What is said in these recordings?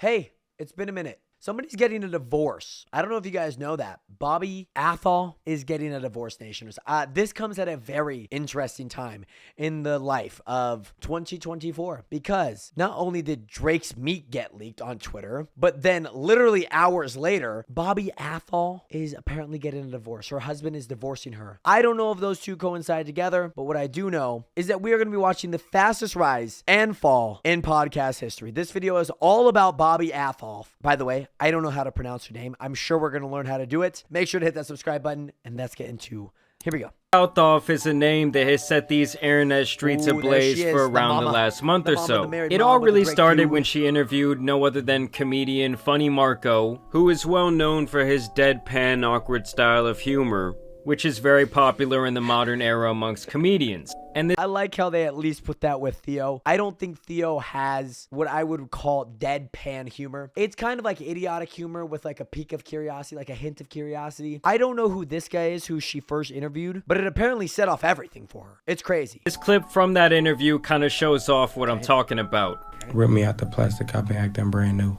Hey, it's been a minute. Somebody's getting a divorce. I don't know if you guys know that. Bobbi Althoff is getting a divorce, nation. This comes at a very interesting time in the life of 2024 because not only did Drake's meat get leaked on Twitter, but then literally hours later, Bobbi Althoff is apparently getting a divorce. Her husband is divorcing her. I don't know if those two coincide together, but what I do know is that we are going to be watching the fastest rise and fall in podcast history. This video is all about Bobbi Althoff. By the way, I don't know how to pronounce her name. I'm sure we're going to learn how to do it. Make sure to hit that subscribe button, and let's get into. Here we go. Althoff is a name that has set these internet streets ablaze for around the last month or so. It all really started when she interviewed no other than comedian Funny Marco, who is well known for his deadpan, awkward style of humor, which is very popular in the modern era amongst comedians. And I like how they at least put that with Theo. I don't think Theo has what I would call deadpan humor. It's kind of like idiotic humor with like a peak of curiosity, like a hint of curiosity. I don't know who this guy is who she first interviewed, but it apparently set off everything for her. It's crazy. This clip from that interview kind of shows off what I'm talking about. Rip me out the plastic, I've been acting brand new.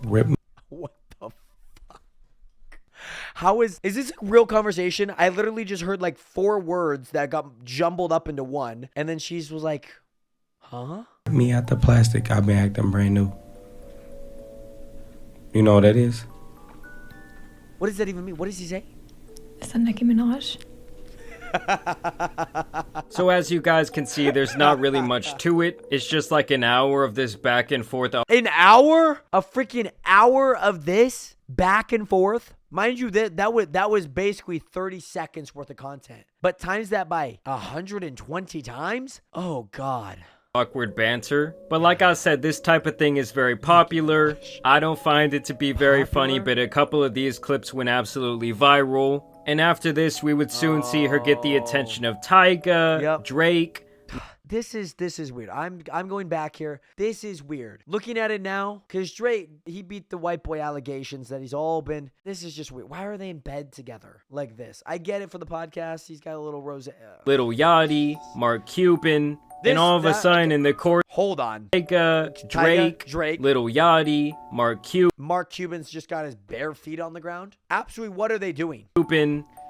Rip me. How is this a real conversation? I literally just heard like 4 words that got jumbled up into one. And then she was like, huh? Rip me out the plastic, I've been acting brand new. You know what that is? What does that even mean? What does he say? Is that Nicki Minaj? So as you guys can see, there's not really much to it. It's just like an hour of this back and forth. An hour? A freaking hour of this back and forth? Mind you, that was basically 30 seconds worth of content. But times that by 120 times? Oh, God. Awkward banter. But like I said, this type of thing is very popular. I don't find it to be very funny, but a couple of these clips went absolutely viral. And after this, we would soon see her get the attention of Tyga, Drake. This is weird. I'm going back here. This is weird. Looking at it now, because Drake, he beat the white boy allegations that he's all been. This is just weird. Why are they in bed together like this? I get it for the podcast. He's got a little rose. Lil Yachty, Mark Cuban. And all of a sudden in the court, hold on. Drake, Lil Yachty, Mark Cuban's just got his bare feet on the ground. Absolutely, what are they doing?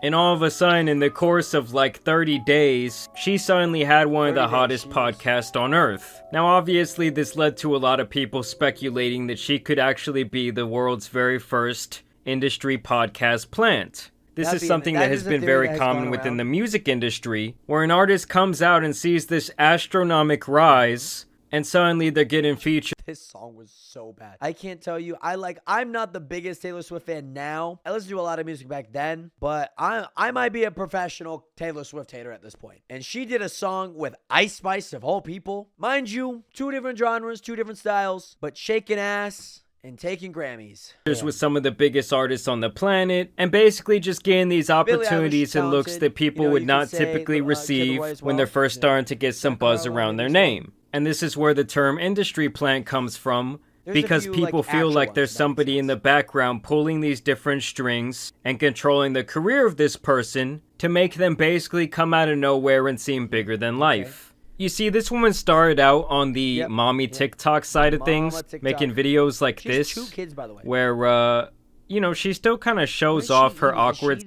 And all of a sudden, in the course of like 30 days, she suddenly had one of the hottest podcasts on earth. Now, obviously, this led to a lot of people speculating that she could actually be the world's very first industry podcast plant. This is something that has been very common within the music industry, where an artist comes out and sees this astronomical rise, and suddenly they're getting featured. This song was so bad. I can't tell you. I'm not the biggest Taylor Swift fan now. I listened to a lot of music back then, but I might be a professional Taylor Swift hater at this point. And she did a song with Ice Spice of all people. Mind you, 2 different genres, 2 different styles, but shaking ass and taking Grammys. With some of the biggest artists on the planet, and basically just getting these opportunities and looks that people would not typically receive when they're first starting to get some buzz around their name. And this is where the term industry plant comes from, because people feel like there's somebody in the background pulling these different strings and controlling the career of this person to make them basically come out of nowhere and seem bigger than life. You see, this woman started out on the mommy TikTok side of things, making videos like this, 2 kids, by the way. Where, you know, she still kind of shows off her awkward...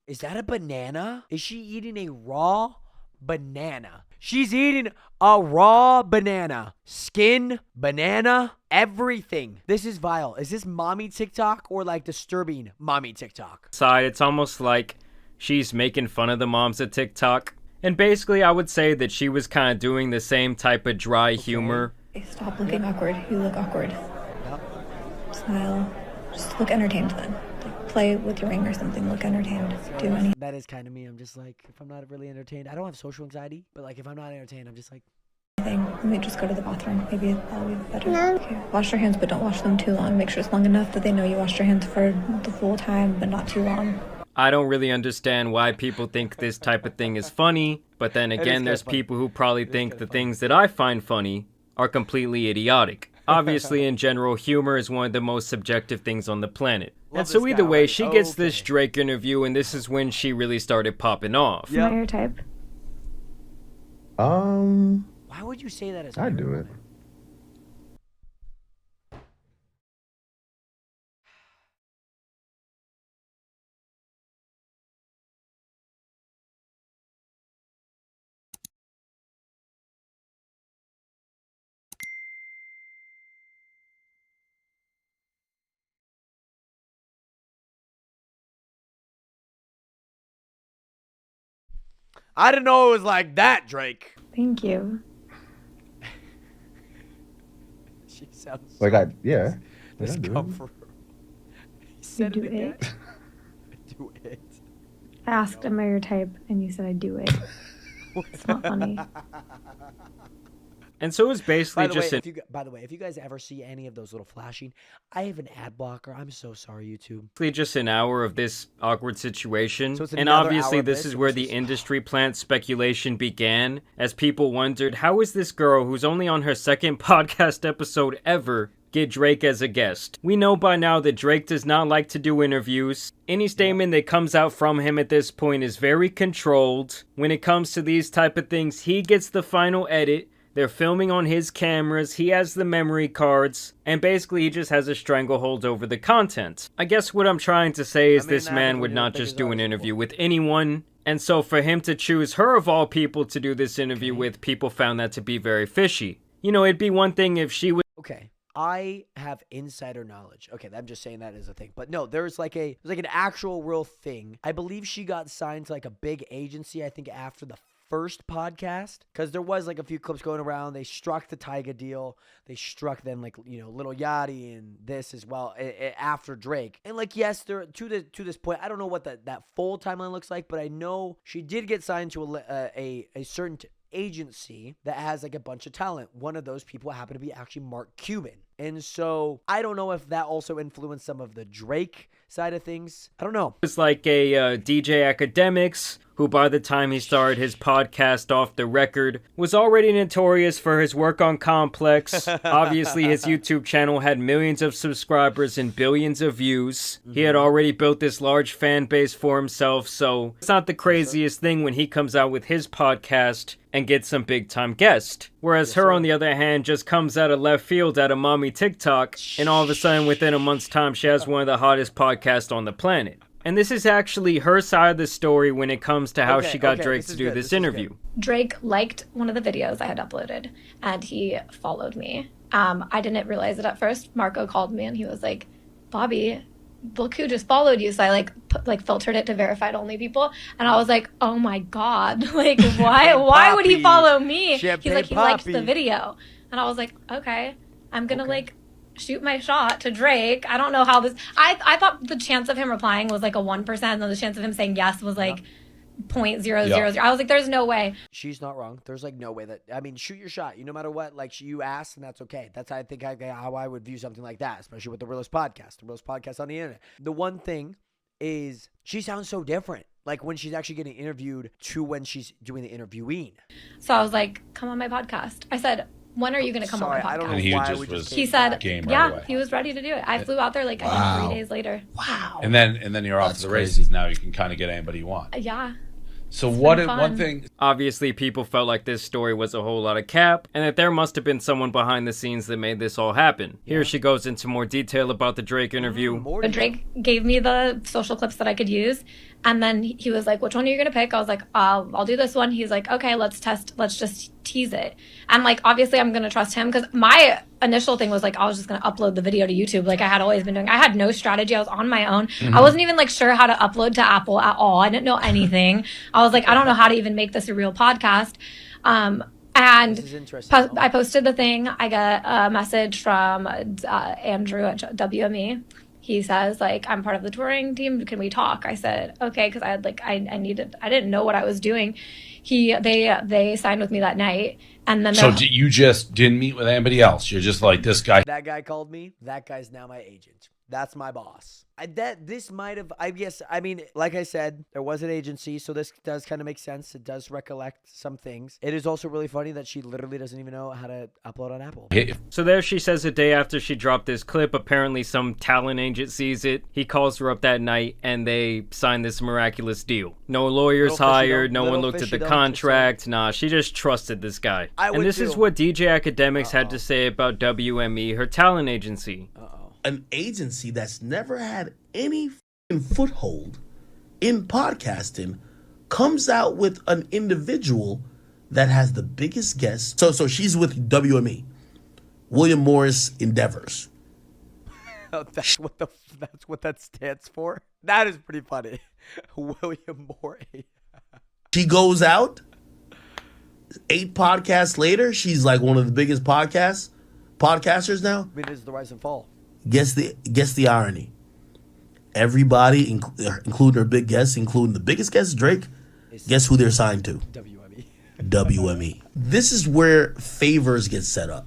Is that a banana? Is she eating a raw banana? She's eating a raw banana. Skin, banana, everything. This is vile. Is this mommy TikTok or like disturbing mommy TikTok? It's almost like she's making fun of the moms at TikTok. And basically, I would say that she was kind of doing the same type of dry humor. Stop looking awkward. You look awkward. Yep. Smile. Just look entertained then. Like, play with your ring or something. Look entertained. Do anything. That is kind of me. I'm just like, if I'm not really entertained, I don't have social anxiety, but like if I'm not entertained, I'm just like... Let me just go to the bathroom. Maybe that'll be better. No. Okay. Wash your hands, but don't wash them too long. Make sure it's long enough that they know you washed your hands for the full time, but not too long. I don't really understand why people think this type of thing is funny, but then again, there's people who probably think the things that I find funny are completely idiotic. Obviously, in general, humor is one of the most subjective things on the planet. And so either way, she gets this Drake interview, and this is when she really started popping off. Not your type? Why would you say that as I'd do it. woman? I didn't know it was like that, Drake. Thank you. She sounds Like, so yeah. discomfort. He said do it again. it. Do it. I asked, am I your type? And you said I do it. It's not funny. And so it's basically By the way, if you guys ever see any of those little flashing, I have an ad blocker. I'm so sorry, YouTube. just an hour of this awkward situation. So it's and another obviously hour of this this, is where which the is- industry plant speculation began, as people wondered, how is this girl who's only on her second podcast episode ever get Drake as a guest? We know by now that Drake does not like to do interviews. Any statement that comes out from him at this point is very controlled. When it comes to these type of things, he gets the final edit. They're filming on his cameras, he has the memory cards, and basically he just has a stranglehold over the content. I guess what I'm trying to say is this man would not just do an interview with anyone, and so for him to choose her of all people to do this interview with, people found that to be very fishy. You know, it'd be one thing if she would... Okay. I have insider knowledge. Okay, I'm just saying that as a thing. But no, there's like an actual real thing. I believe she got signed to like a big agency, I think after the first podcast, because there was like a few clips going around. They struck the Tyga deal. They struck then like, you know, Lil Yachty and this as well after Drake. And like, yes, there to this point, I don't know what that full timeline looks like, but I know she did get signed to a certain agency that has like a bunch of talent. One of those people happened to be actually Mark Cuban. And so I don't know if that also influenced some of the Drake side of things. I don't know. It's like a DJ Academics, who by the time he started his podcast Off the Record was already notorious for his work on Complex. Obviously, his YouTube channel had millions of subscribers and billions of views. He had already built this large fan base for himself, so it's not the craziest thing when he comes out with his podcast and gets some big time guest. Whereas her, on the other hand, just comes out of left field out of mommy TikTok, and all of a sudden within a month's time she has one of the hottest podcasts on the planet. And this is actually her side of the story when it comes to how she got Drake to do this interview. Drake liked one of the videos I had uploaded, and he followed me. I didn't realize it at first. Marco called me, and he was like, Bobbi, look who just followed you. So I filtered it to verified only people, and I was like, oh my god, like why would he follow me? He's like, he liked the video, and I was like, okay, I'm gonna shoot my shot to Drake. I don't know how this... I thought the chance of him replying was like a 1%, and the chance of him saying yes was like 0.000. I was like, there's no way. She's not wrong. There's like no way that... I mean, shoot your shot. No matter what, like you asked, and that's okay. That's how I think how I would view something like that, especially with the realest podcast on the internet. The one thing is she sounds so different, like when she's actually getting interviewed to when she's doing the interviewing. So I was like, come on my podcast. I said, when are you going to come on my podcast? I don't know and he why just was he said, game yeah, right away. he was ready to do it. I flew out there like I think 3 days later. Wow. And then you're off to the races. Now you can kind of get anybody you want. Yeah. So It's one been fun. one thing Obviously, people felt like this story was a whole lot of cap, and that there must have been someone behind the scenes that made this all happen. Here she goes into more detail about the Drake interview. But Drake gave me the social clips that I could use, and then he was like, which one are you gonna pick? I was like, I'll do this one. He's like, okay, let's just tease it. And like, obviously I'm gonna trust him, because my initial thing was like, I was just gonna upload the video to YouTube like I had always been doing. I had no strategy. I was on my own. I wasn't even like sure how to upload to Apple at all. I didn't know anything. I was like, I don't know how to even make this a real podcast. And I posted the thing. I got a message from Andrew at WME. He says, like, I'm part of the touring team. Can we talk? I said, okay, because I didn't know what I was doing. They signed with me that night, and then you just didn't meet with anybody else. You're just like, this guy. That guy called me. That guy's now my agent. That's my boss. I guess, I mean, like I said, there was an agency, so this does kind of make sense. It does recollect some things. It is also really funny that she literally doesn't even know how to upload on Apple. So there she says a day after she dropped this clip, apparently some talent agent sees it. He calls her up that night, and they sign this miraculous deal. No lawyers hired, no one looked at the contract. Nah, she just trusted this guy. And this is what DJ Academics had to say about WME, her talent agency. An agency that's never had any foothold in podcasting comes out with an individual that has the biggest guest. So she's with WME, William Morris Endeavors. That's what that stands for. That is pretty funny. William Morris. She goes out 8 podcasts later. She's like one of the biggest podcasters now. I mean, it's the rise and fall. Guess the irony. Everybody, including her big guests, including the biggest guest, Drake, guess who they're signed to? WME. WME. This is where favors get set up.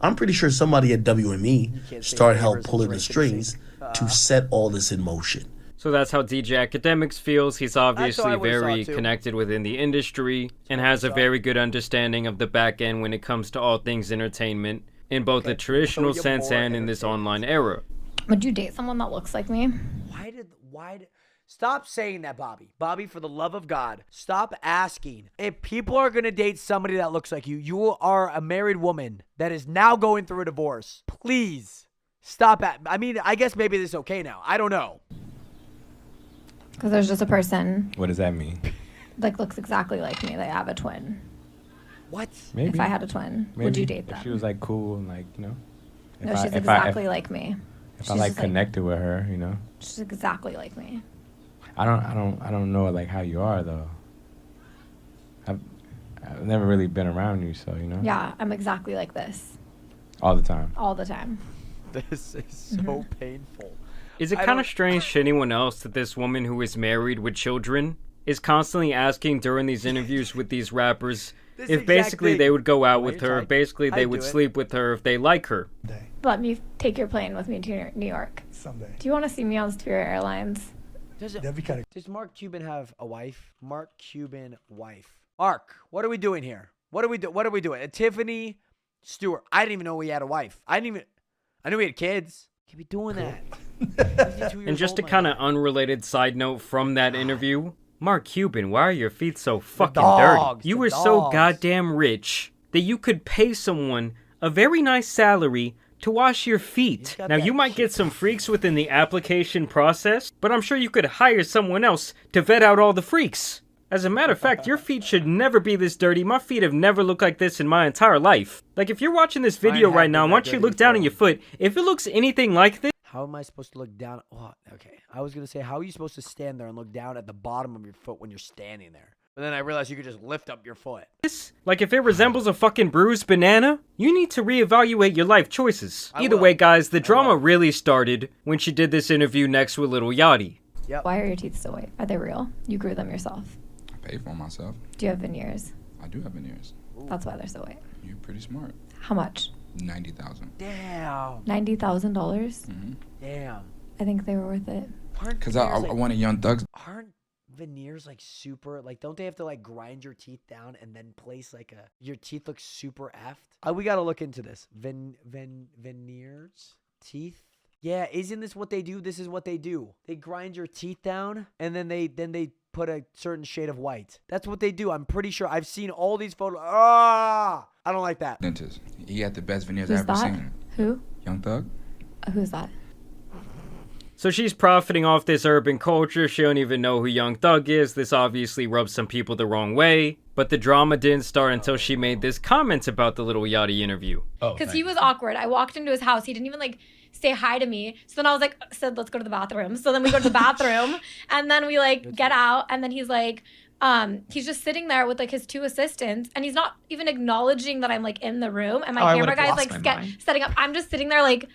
I'm pretty sure somebody at WME started help pulling the strings to set all this in motion. So that's how DJ Academics feels. He's obviously very connected within the industry and has a very good understanding of the back end when it comes to all things entertainment, in both the traditional sense and in this online era. Would you date someone that looks like me? Why stop saying that, Bobbi. Bobbi, for the love of God, stop asking. If people are going to date somebody that looks like you, you are a married woman that is now going through a divorce. Please stop. I mean, I guess maybe this is okay now. I don't know. Because there's just a person. What does that mean? Like, looks exactly like me. They have a twin. What? Maybe. If I had a twin, would you date them? If she was like cool and like, you know. No, she's exactly like me. If I like connected with her, you know. She's exactly like me. I don't know like how you are though. I've never really been around you, so you know. Yeah, I'm exactly like this. All the time. All the time. This is so painful. Is it kind of strange to anyone else that this woman who is married with children is constantly asking during these interviews with these rappers if basically they would go out with her, basically they would sleep with her if they like her? Let me take your plane with me to New York. Someday. Do you want to see me on Spirit Airlines? Does Does Mark Cuban have a wife? Mark Cuban wife. Mark, what are we doing here? What are we doing? Tiffany Stewart. I didn't even know we had a wife. I knew we had kids. Can't be doing that. And just a kind of unrelated side note from that interview, Mark Cuban, why are your feet so fucking dirty? You were so goddamn rich that you could pay someone a very nice salary to wash your feet. Now, you might get some freaks within the application process, but I'm sure you could hire someone else to vet out all the freaks. As a matter of fact, your feet should never be this dirty. My feet have never looked like this in my entire life. Like, if you're watching this video right now, I want you to look down on your foot. If it looks anything like this... How am I supposed to look down? Oh, okay. I was going to say, how are you supposed to stand there and look down at the bottom of your foot when you're standing there? But then I realized you could just lift up your foot. Like, if it resembles a fucking bruised banana, you need to reevaluate your life choices. Either way, guys, the drama really started when she did this interview next with Lil Yachty. Yep. Why are your teeth so white? Are they real? You grew them yourself. I pay for myself. Do you have veneers? I do have veneers. That's why they're so white. You're pretty smart. How much? 90,000. Damn. $90,000? Mm-hmm. Damn. I think they were worth it. Because I want a Young Thug. Aren't veneers like super, like, don't they have to like grind your teeth down and then place like your teeth look super effed? We gotta look into this. Veneers? Teeth? Yeah, isn't this what they do? This is what they do. They grind your teeth down and then they put a certain shade of white. That's what they do. I'm pretty sure. I've seen all these photos. I don't like that. Dentist. He had the best veneers Who's I've ever that? seen. Who? Young Thug. Who's that? So she's profiting off this urban culture. She don't even know who Young Thug is. This obviously rubs some people the wrong way. But the drama didn't start until she made this comment about the Lil Yachty interview. Because he was awkward. I walked into his house. He didn't even like say hi to me. So then I was like, said, let's go to the bathroom. So then we go to the bathroom and then we like get out. And then he's like, he's just sitting there with like his 2 assistants and he's not even acknowledging that I'm like in the room. And my camera guy's like setting up. I'm just sitting there like,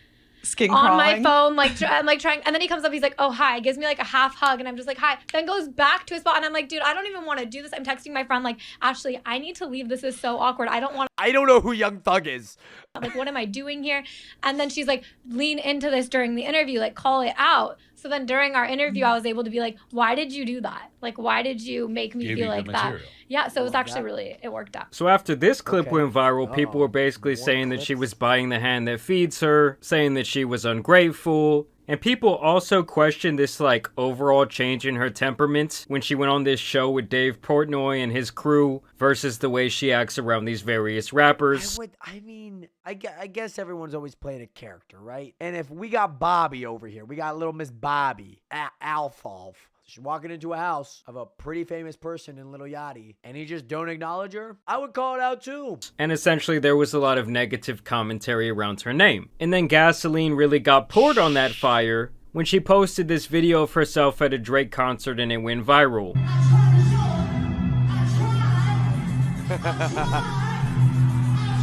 Skin on crawling. my phone, like I'm like trying, and then he comes up, he's like, oh hi, gives me like a half hug, and I'm just like hi, then goes back to his spot, and I'm like, dude, I don't even want to do this. I'm texting my friend like, Ashley, I need to leave, this is so awkward, I don't know who Young Thug is. like, what am I doing here? And then she's like, lean into this during the interview, like call it out. So then during our interview, I was able to be like, why did you do that? Like, why did you make me feel like that? Yeah, so it was actually really, it worked out. So after this clip went viral, people were basically saying that she was biting the hand that feeds her, saying that she was ungrateful. And people also questioned this, like, overall change in her temperament when she went on this show with Dave Portnoy and his crew versus the way she acts around these various rappers. I guess everyone's always playing a character, right? And if we got Bobbi over here, we got little Miss Bobbi Althoff. She's walking into a house of a pretty famous person in Little Yachty, and you just don't acknowledge her, I would call it out too. And essentially, there was a lot of negative commentary around her name. And then gasoline really got poured on that fire when she posted this video of herself at a Drake concert and it went viral.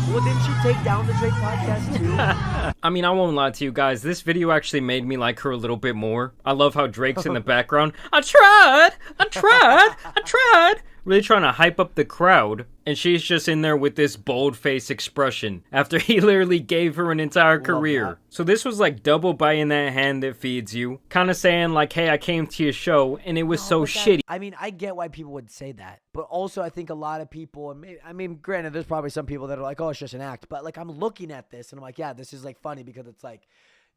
Well, didn't she take down the Drake podcast too? I mean, I won't lie to you guys. This video actually made me like her a little bit more. I love how Drake's in the background. I tried. Really trying to hype up the crowd. And she's just in there with this bold-faced expression after he literally gave her an entire career. So this was like double biting that hand that feeds you. Kind of saying like, hey, I came to your show and it was so shitty. I mean, I get why people would say that. But also, I think a lot of people, granted, there's probably some people that are like, oh, it's just an act. But like, I'm looking at this and I'm like, yeah, this is like funny because it's like,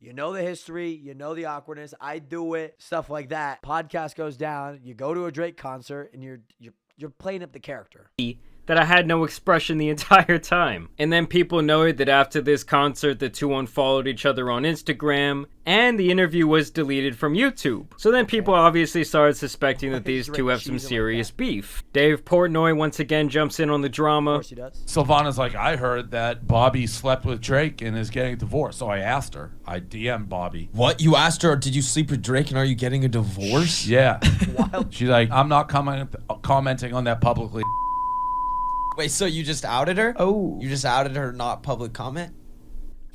you know the history, you know the awkwardness. I do it, stuff like that. Podcast goes down. You go to a Drake concert and you're playing up the character. That I had no expression the entire time. And then people noted that after this concert, the two unfollowed each other on Instagram, and the interview was deleted from YouTube. So then people obviously started suspecting that these two have some serious beef. Dave Portnoy once again jumps in on the drama. Of course he does. Sylvana's like, I heard that Bobbi slept with Drake and is getting a divorce. So I asked her. I DM'd Bobbi. What? You asked her, did you sleep with Drake and are you getting a divorce? Yeah. She's like, I'm not commenting on that publicly. Wait, so you just outed her? Oh. You just outed her not public comment?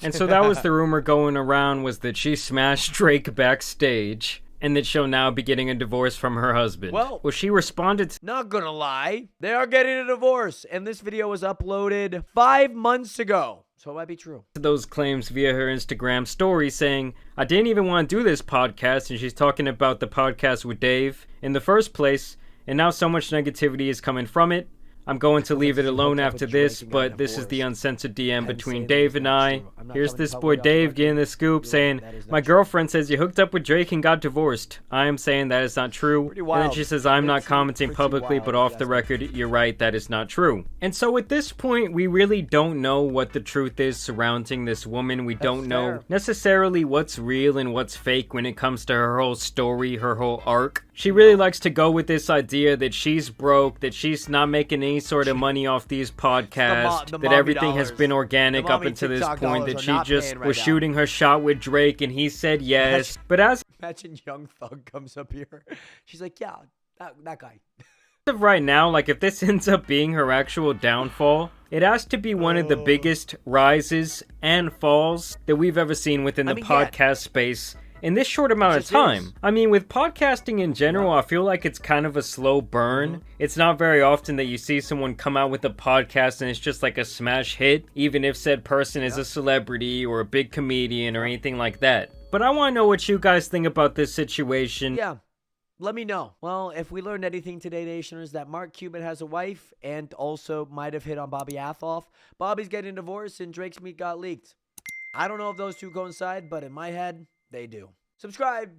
And so that was the rumor going around, was that she smashed Drake backstage and that she'll now be getting a divorce from her husband. Well, she responded to, not gonna lie, they are getting a divorce, and this video was uploaded 5 months ago. So it might be true. Those claims via her Instagram story saying, I didn't even want to do this podcast, and she's talking about the podcast with Dave in the first place, and now so much negativity is coming from it. I'm going to leave it alone after this, but this is the uncensored DM between Dave and I. Here's this boy Dave getting the scoop saying, my girlfriend says you hooked up with Drake and got divorced. I am saying that is not true. And then she says, I'm not commenting publicly, but off the record, you're right, that is not true. And so at this point, we really don't know what the truth is surrounding this woman. We don't know necessarily what's real and what's fake when it comes to her whole story, her whole arc. She really likes to go with this idea that she's broke, that she's not making any sort of money off these podcasts, that everything has been organic up until this point, that she just was shooting her shot with Drake and he said yes. But as imagine Young Thug comes up here, she's like, yeah, that guy. Of right now, like if this ends up being her actual downfall, it has to be one of the biggest rises and falls that we've ever seen within the podcast space in this short amount of time. I mean, with podcasting in general, I feel like it's kind of a slow burn. It's not very often that you see someone come out with a podcast and it's just like a smash hit, even if said person is a celebrity or a big comedian or anything like that. But I want to know what you guys think about this situation. Yeah, let me know. Well, if we learned anything today, Nationers, that Mark Cuban has a wife and also might have hit on Bobbi Althoff. Bobbi's getting divorced and Drake's meat got leaked. I don't know if those two coincide, but in my head, they do. Subscribe.